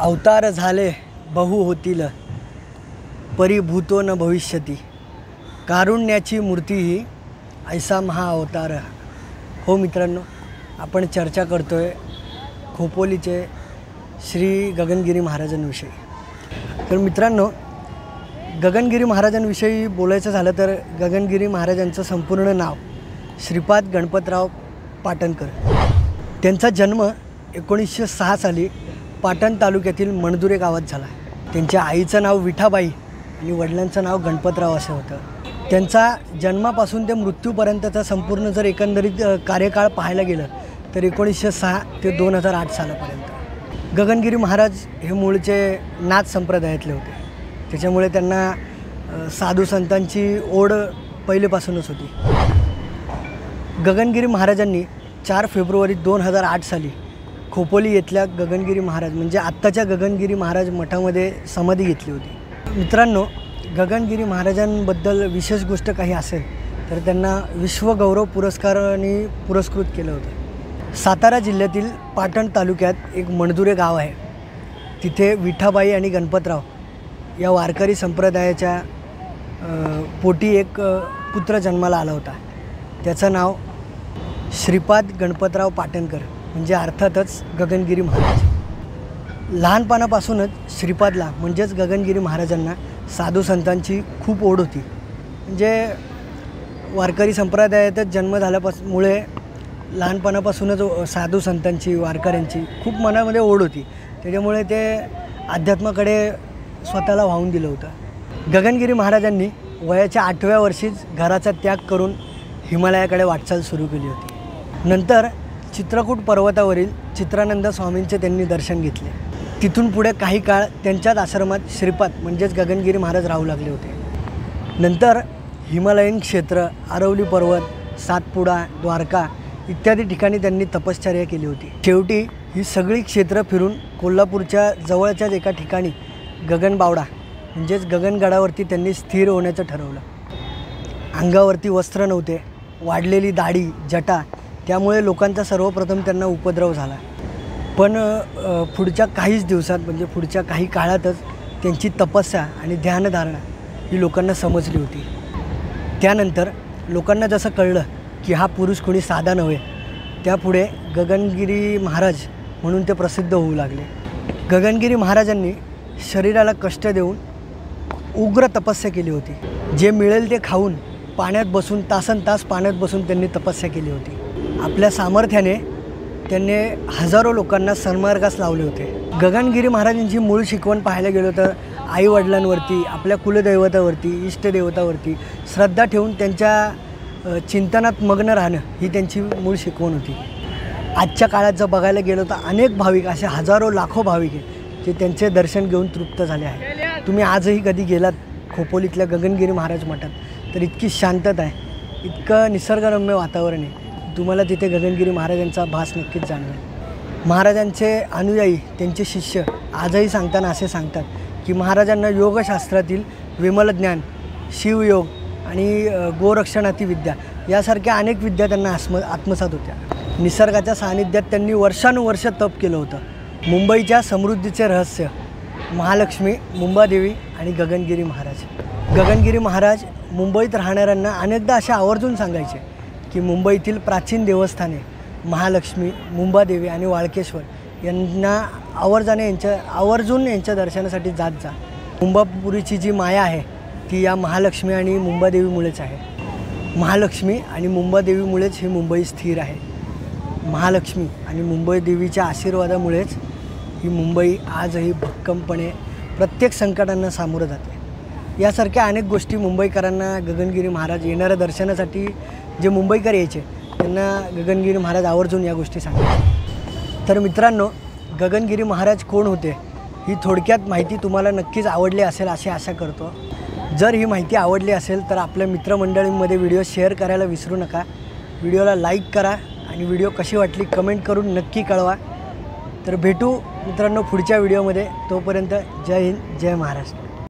अवतार झाले बहु होतील, परिभूतो न भविष्यती, कारुण्याची मूर्ती ही ऐसा महाअवतार। हो मित्रांनो, आपण चर्चा करतोय खोपोलीचे श्री गगनगिरी महाराजांविषयी। तर मित्रांनो, गगनगिरी महाराजांविषयी बोलायचं झालं तर गगनगिरी महाराजांचं संपूर्ण नाव श्रीपाद गणपतराव पाटणकर। त्यांचा जन्म 1906 साली पाटण तालुक्यातील मणदुरे गावात झाला। त्यांच्या आईचं नाव विठाबाई आणि वडिलांचं नाव गणपतराव असं होतं। त्यांचा जन्मापासून ते मृत्यूपर्यंतचा संपूर्ण जर एकंदरीत कार्यकाळ पाहायला गेलं तर 1906 ते 2008 सालापर्यंत। गगनगिरी महाराज हे मूळचे नाथ संप्रदायातले होते, त्याच्यामुळे त्यांना साधू संतांची ओढ पहिलेपासूनच होती। गगनगिरी महाराजांनी 4 फेब्रुवारी 2008 साली खोपोली येथल्या गगनगिरी महाराज म्हणजे आत्ताच्या गगनगिरी महाराज मठामध्ये समाधी घेतली होती। मित्रांनो, गगनगिरी महाराजांबद्दल विशेष गोष्ट काही असेल तर त्यांना विश्वगौरव पुरस्काराने पुरस्कृत केलं होतं। सातारा जिल्ह्यातील पाटण तालुक्यात एक मणदुरे गाव आहे, तिथे विठाबाई आणि गणपतराव या वारकरी संप्रदायाच्या पोटी एक पुत्र जन्माला आला होता। त्याचं नाव श्रीपाद गणपतराव पाटणकर म्हणजे अर्थातच गगनगिरी महाराज। लहानपणापासूनच श्रीपादला म्हणजेच गगनगिरी महाराजांना साधू संतांची खूप ओढ होती। म्हणजे वारकरी संप्रदायातच जन्म झाल्यामुळे लहानपणापासूनच साधू संतांची वारकऱ्यांची खूप मनामध्ये ओढ होती, त्याच्यामुळे ते अध्यात्माकडे स्वतःला वाहून दिलं होतं। गगनगिरी महाराजांनी वयाच्या 8व्या वर्षीच घराचा त्याग करून हिमालयाकडे वाटचाल सुरू केली होती। नंतर चित्रकूट पर्वतावरील चित्रानंद स्वामींचे त्यांनी दर्शन घेतले। तिथून पुढे काही काळ त्यांच्याच आश्रमात श्रीपाद म्हणजेच गगनगिरी महाराज राहू लागले होते। नंतर हिमालयीन क्षेत्र, आरवली पर्वत, सातपुडा, द्वारका इत्यादी ठिकाणी त्यांनी तपश्चर्या केली होती। शेवटी ही सगळी क्षेत्र फिरून कोल्हापूरच्या जवळच्याच एका ठिकाणी गगनबावडा म्हणजेच गगनगडावरती त्यांनी स्थिर होण्याचं ठरवलं। अंगावरती वस्त्र नव्हते, वाढलेली दाढी, जटा, त्यामुळे लोकांचा सर्वप्रथम त्यांना उपद्रव झाला। पण पुढच्या काहीच दिवसात म्हणजे पुढच्या काही काळातच त्यांची तपस्या आणि ध्यानधारणा ही लोकांना समजली होती। त्यानंतर लोकांना जसं कळलं की हा पुरुष कोणी साधा नव्हे, त्यापुढे गगनगिरी महाराज म्हणून ते प्रसिद्ध होऊ लागले। गगनगिरी महाराजांनी शरीराला कष्ट देऊन उग्र तपस्या केली होती। जे मिळेल ते खाऊन पाण्यात बसून तासनतास पाण्यात बसून त्यांनी तपस्या केली होती। आपल्या सामर्थ्याने त्यांनी हजारो लोकांना सन्मार्गास लावले होते। गगनगिरी महाराजांची मूळ शिकवण पाहायला गेलो तर आईवडिलांवरती, आपल्या कुलदैवतावरती, इष्टदेवतावरती श्रद्धा ठेवून त्यांच्या चिंतनात मग्न राहणं ही त्यांची मूळ शिकवण होती। आजच्या काळात जर बघायला गेलो तर अनेक भाविक, असे हजारो लाखो भाविक आहेत जे त्यांचे दर्शन घेऊन तृप्त झाले आहे। तुम्ही आजही कधी गेलात खोपोलीतल्या गगनगिरी महाराज मठात तर इतकी शांतता आहे, इतकं निसर्गरम्य वातावरण आहे, तुम्हाला तिथे गगनगिरी महाराजांचा भास नक्कीच जाणवेल। महाराजांचे अनुयायी, त्यांचे शिष्य आजही सांगताना असे सांगतात की महाराजांना योगशास्त्रातील विमल ज्ञान, शिवयोग आणि गोरक्षणाची विद्या यासारख्या अनेक विद्या त्यांना आत्मसात होत्या। निसर्गाच्या सानिध्यात त्यांनी वर्षानुवर्ष तप केलं होतं। मुंबईच्या समृद्धीचे रहस्य महालक्ष्मी, मुंबादेवी आणि गगनगिरी महाराज। गगनगिरी महाराज मुंबईत राहणाऱ्यांना अनेकदा असे आवर्जून सांगायचे की मुंबईतील प्राचीन देवस्थाने महालक्ष्मी, मुंबादेवी आणि वाळकेश्वर यांना आवर्जून यांच्या दर्शनासाठी जात जा। मुंबापुरीची जी माया आहे ती या महालक्ष्मी आणि मुंबादेवीमुळेच आहे। महालक्ष्मी आणि मुंबादेवीमुळेच ही मुंबई स्थिर आहे। महालक्ष्मी आणि मुंबईदेवीच्या आशीर्वादामुळेच ही मुंबई आजही भक्कमपणे प्रत्येक संकटांना सामोरं जाते। यासारख्या अनेक गोष्टी मुंबईकरांना गगनगिरी महाराज येणाऱ्या दर्शनासाठी जे मुंबईकर यायचे त्यांना गगनगिरी महाराज आवर्जून या गोष्टी सांगायचे। तर मित्रांनो, गगनगिरी महाराज कोण होते ही थोडक्यात माहिती तुम्हाला नक्कीच आवडली असेल अशी आशा करतो। जर ही माहिती आवडली असेल तर आपल्या मित्रमंडळींमध्ये व्हिडिओ शेअर करायला विसरू नका। व्हिडिओला लाईक करा आणि व्हिडिओ कशी वाटली कमेंट करून नक्की कळवा। तर भेटू मित्रांनो पुढच्या व्हिडिओमध्ये, तोपर्यंत जय हिंद, जय महाराष्ट्र।